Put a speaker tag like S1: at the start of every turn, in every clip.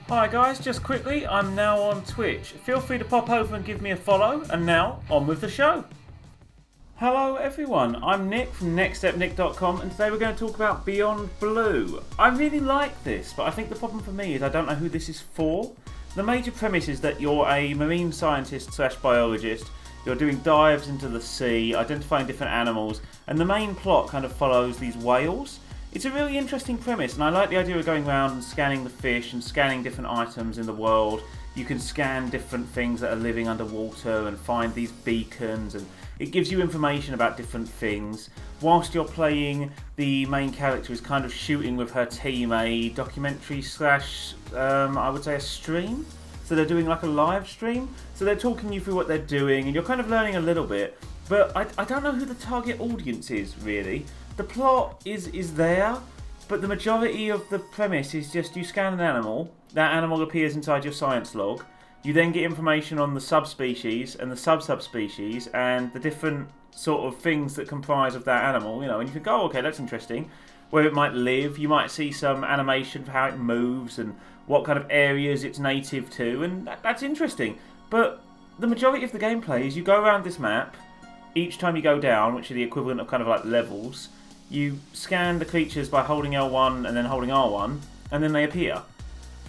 S1: Hi guys, just quickly, I'm now on Twitch. Feel free to pop over and give me a follow, and now, on with the show. Hello everyone, I'm Nick from nextstepnick.com, and today we're going to talk about Beyond Blue. I really like this, but I think the problem for me is I don't know who this is for. The major premise is that you're a marine scientist / biologist, you're doing dives into the sea, identifying different animals, and the main plot kind of follows these whales. It's a really interesting premise, and I like the idea of going around and scanning the fish and scanning different items in the world. You can scan different things that are living underwater and find these beacons, and it gives you information about different things. Whilst you're playing, the main character is kind of shooting with her team a documentary / I would say a stream. So they're doing like a live stream. So they're talking you through what they're doing, and you're kind of learning a little bit. But I don't know who the target audience is, really. The plot is there, but the majority of the premise is just you scan an animal, that animal appears inside your science log, you then get information on the subspecies and the sub-subspecies and the different sort of things that comprise of that animal, and you can go, okay, that's interesting. Where it might live, you might see some animation for how it moves and what kind of areas it's native to, and that's interesting. But the majority of the gameplay is you go around this map, each time you go down, which are the equivalent of kind of like levels, you scan the creatures by holding L1 and then holding R1, and then they appear.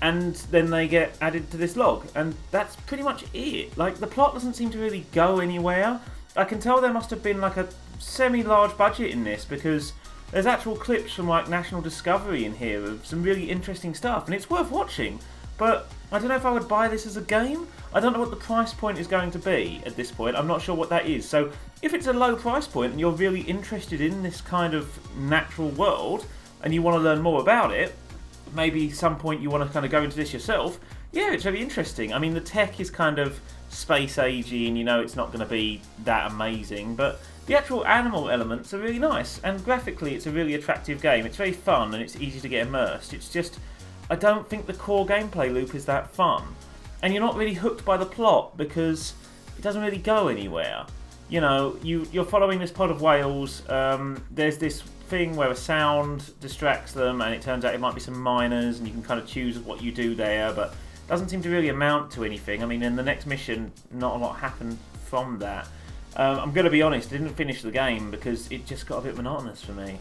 S1: And then they get added to this log, and that's pretty much it. Like, the plot doesn't seem to really go anywhere. I can tell there must have been like a semi-large budget in this, because there's actual clips from like National Discovery in here of some really interesting stuff, and it's worth watching. But I don't know if I would buy this as a game. I don't know what the price point is going to be at this point. I'm not sure what that is. So if it's a low price point and you're really interested in this kind of natural world and you want to learn more about it, maybe some point you want to kind of go into this yourself, yeah, it's very interesting. I mean, the tech is kind of space agey and it's not going to be that amazing, but the actual animal elements are really nice, and graphically it's a really attractive game. It's very fun and it's easy to get immersed. It's just, I don't think the core gameplay loop is that fun. And you're not really hooked by the plot because it doesn't really go anywhere. You're following this pod of whales. There's this thing where a sound distracts them, and it turns out it might be some miners, and you can kind of choose what you do there, but it doesn't seem to really amount to anything. I mean, in the next mission, not a lot happened from that. I'm going to be honest, I didn't finish the game because it just got a bit monotonous for me.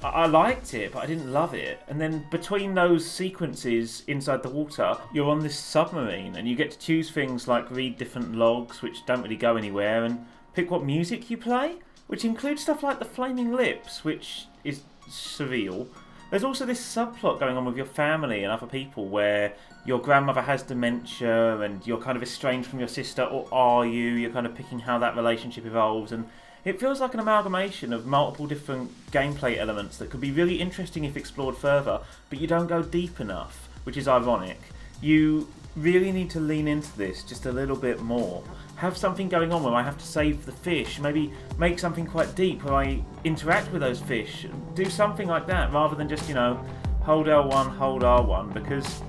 S1: I liked it, but I didn't love it. And then between those sequences inside the water, you're on this submarine and you get to choose things like read different logs, which don't really go anywhere, and pick what music you play, which includes stuff like the Flaming Lips, which is surreal. There's also this subplot going on with your family and other people where your grandmother has dementia and you're kind of estranged from your sister, or are you? You're kind of picking how that relationship evolves, and it feels like an amalgamation of multiple different gameplay elements that could be really interesting if explored further, but you don't go deep enough, which is ironic. You really need to lean into this just a little bit more. Have something going on where I have to save the fish, maybe make something quite deep where I interact with those fish. Do something like that rather than just, hold L1, hold R1, because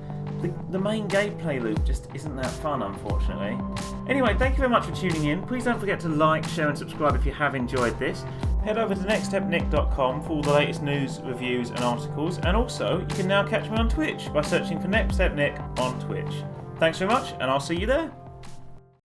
S1: the main gameplay loop just isn't that fun, unfortunately. Anyway, thank you very much for tuning in. Please don't forget to like, share and subscribe if you have enjoyed this. Head over to nextstepnick.com for all the latest news, reviews and articles, and also you can now catch me on Twitch by searching for nextstepnick on Twitch. Thanks very much, and I'll see you there.